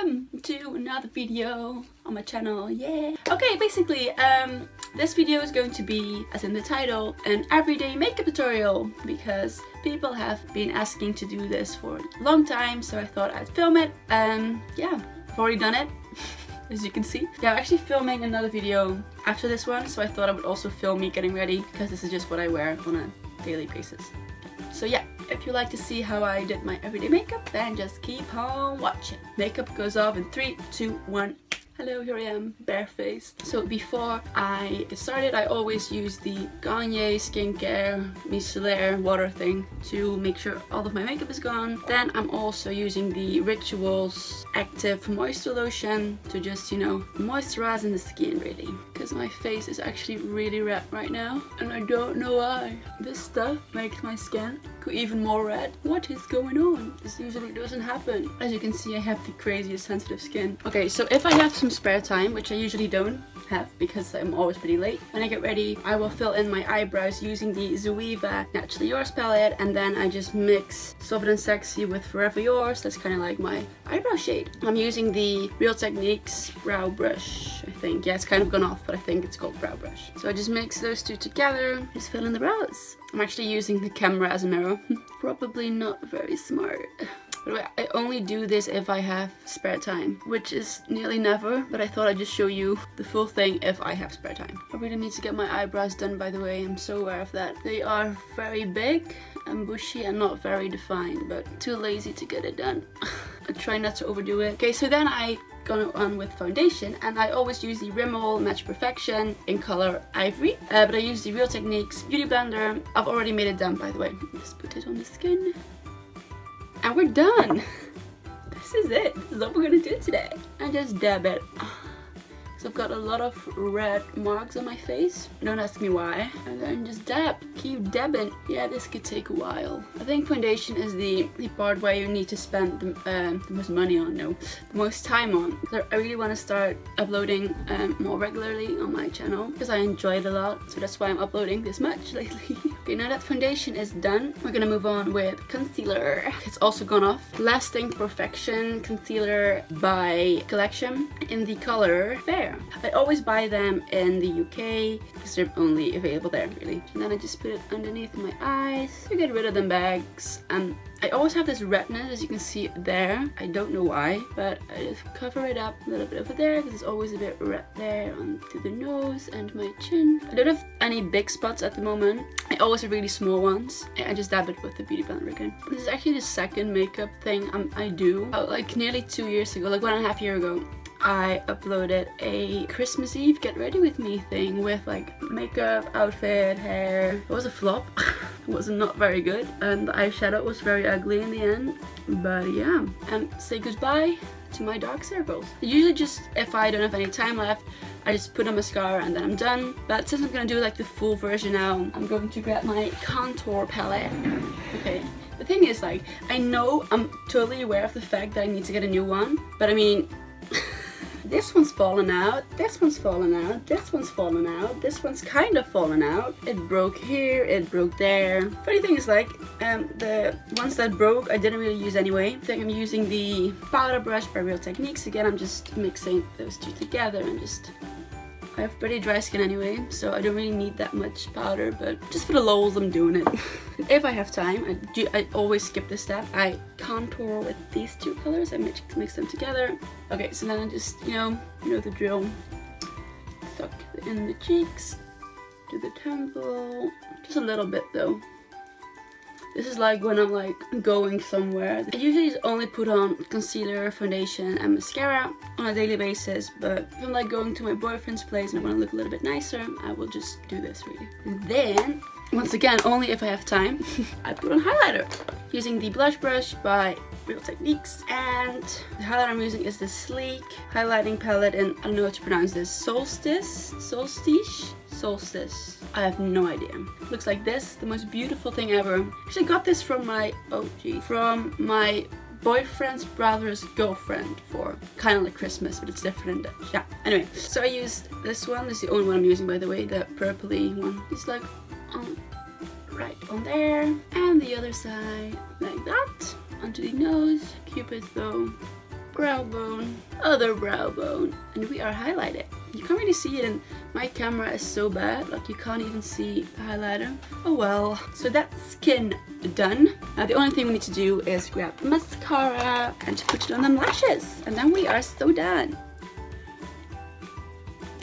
welcome to another video on my channel. Yeah. Okay, basically this video is going to be, as in the title, an everyday makeup tutorial because people have been asking to do this for a long time, so I thought I'd film it. Yeah, I've already done it. As you can see. Yeah, I'm actually filming another video after this one, so I thought I would also film me getting ready because this is just what I wear on a daily basis. So yeah, if you like to see how I did my everyday makeup, then just keep on watching. Makeup goes off in 3, 2, 1. Hello, here I am, barefaced. So before I get started, I always use the Garnier skincare micellar water thing to make sure all of my makeup is gone. Then I'm also using the Rituals Active Moisture Lotion to just, you know, moisturize in the skin really. Because my face is actually really red right now and I don't know why. This stuff makes my skin go even more red. What is going on? This usually doesn't happen. As you can see, I have the craziest sensitive skin. Okay, so if I have some spare time, which I usually don't have because I'm always pretty late, when I get ready I will fill in my eyebrows using the Zoeva Naturally Yours palette, and then I just mix Soft and Sexy with Forever Yours. That's kind of like my eyebrow shade. I'm using the Real Techniques brow brush, I think. Yeah, it's kind of gone off, but I think it's called brow brush. So I just mix those two together, just fill in the brows. I'm actually using the camera as a mirror. Probably not very smart. But I only do this if I have spare time, which is nearly never, but I thought I'd just show you the full thing if I have spare time. I really need to get my eyebrows done, by the way. I'm so aware of that. They are very big and bushy and not very defined, but too lazy to get it done. I try not to overdo it. Okay, so then I gone on with foundation, and I always use the Rimmel Match Perfection in color Ivory, but I use the Real Techniques Beauty Blender. I've already made it done, by the way. Just put it on the skin. And we're done! This is it. This is what we're gonna do today. And just dab it. So I've got a lot of red marks on my face. Don't ask me why. And then just dab. Keep dabbing. Yeah, this could take a while. I think foundation is the part where you need to spend the most money on, the most time on. So I really want to start uploading more regularly on my channel because I enjoy it a lot. So that's why I'm uploading this much lately. Okay, now that foundation is done, we're gonna move on with concealer. It's also gone off. Lasting Perfection Concealer by Collection in the color Fair. I always buy them in the UK because they're only available there, really. And then I just put it underneath my eyes to get rid of them bags. I always have this redness, as you can see there. I don't know why, but I just cover it up a little bit over there because there's always a bit red there onto the nose and my chin. I don't have any big spots at the moment. I always have really small ones. I just dab it with the Beauty Blender again. This is actually the second makeup thing I do. Like nearly 2 years ago, like 1.5 years ago. I uploaded a Christmas Eve get ready with me thing with like makeup, outfit, hair. It was a flop. It was not very good and the eyeshadow was very ugly in the end. But yeah, and say goodbye to my dark circles. Usually just if I don't have any time left, I just put on mascara and then I'm done. But since I'm gonna do like the full version now, I'm going to grab my contour palette. Okay. The thing is, like, I know I'm totally aware of the fact that I need to get a new one, but I mean, this one's fallen out, this one's fallen out, this one's fallen out, this one's kind of fallen out. It broke here, it broke there. Funny thing is, like, the ones that broke I didn't really use anyway. I think I'm using the powder brush by Real Techniques. Again, I'm just mixing those two together and just... I have pretty dry skin anyway, so I don't really need that much powder, but just for the lols I'm doing it. If I have time, I always skip this step. I contour with these two colors, I mix them together. Okay, so then I just, you know the drill. Tuck in the cheeks, to the temple, just a little bit though. This is like when I'm like going somewhere. I usually just only put on concealer, foundation and mascara on a daily basis, but if I'm like going to my boyfriend's place and I want to look a little bit nicer, I will just do this really. And then, once again, only if I have time, I put on highlighter. Using the blush brush by Real Techniques, and the highlighter I'm using is the Sleek highlighting palette in, I don't know how to pronounce this, Solstice? I have no idea. Looks like this, the most beautiful thing ever. Actually got this from my, from my boyfriend's brother's girlfriend for kind of like Christmas, but it's different. Yeah, anyway, so I used this one. This is the only one I'm using, by the way, the purpley one. It's like right on there, and the other side like that, onto the nose. Cupid though, brow bone, other brow bone, and we are highlighted. You can't really see it, and my camera is so bad, like you can't even see the highlighter. Oh well. So that's skin done. Now the only thing we need to do is grab mascara and to put it on them lashes, and then we are so done.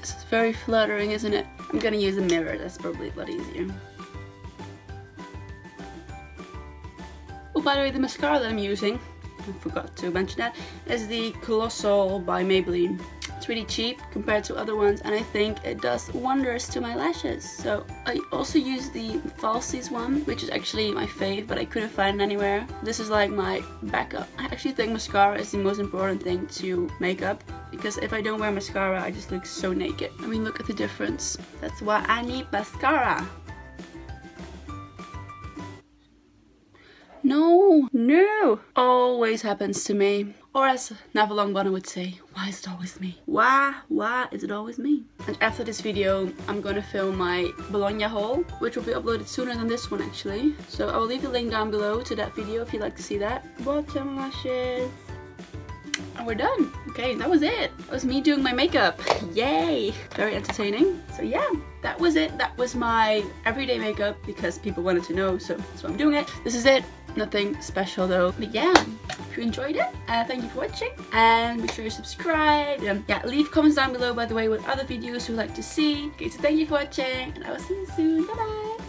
This is very fluttering, isn't it? I'm gonna use a mirror, that's probably a lot easier. Oh, by the way, the mascara that I'm using, I forgot to mention that, is the Colossal by Maybelline. It's really cheap compared to other ones, and I think it does wonders to my lashes. So I also use the Falsies one, which is actually my fave, but I couldn't find it anywhere. This is like my backup. I actually think mascara is the most important thing to makeup, because if I don't wear mascara, I just look so naked. I mean, look at the difference. That's why I need mascara. No, no, always happens to me. Or as Neville Longbottom would say, why is it always me? Why is it always me? And after this video, I'm gonna film my Bologna haul, which will be uploaded sooner than this one actually. So I will leave the link down below to that video if you'd like to see that. Bottom lashes. And we're done. Okay, that was it. That was me doing my makeup. Yay! Very entertaining. So yeah, that was it. That was my everyday makeup because people wanted to know, so that's why I'm doing it. This is it. Nothing special though. But yeah, if you enjoyed it, thank you for watching. And make sure you subscribe. Yeah, leave comments down below, by the way, what other videos you'd like to see. Okay, so thank you for watching, and I will see you soon. Bye bye!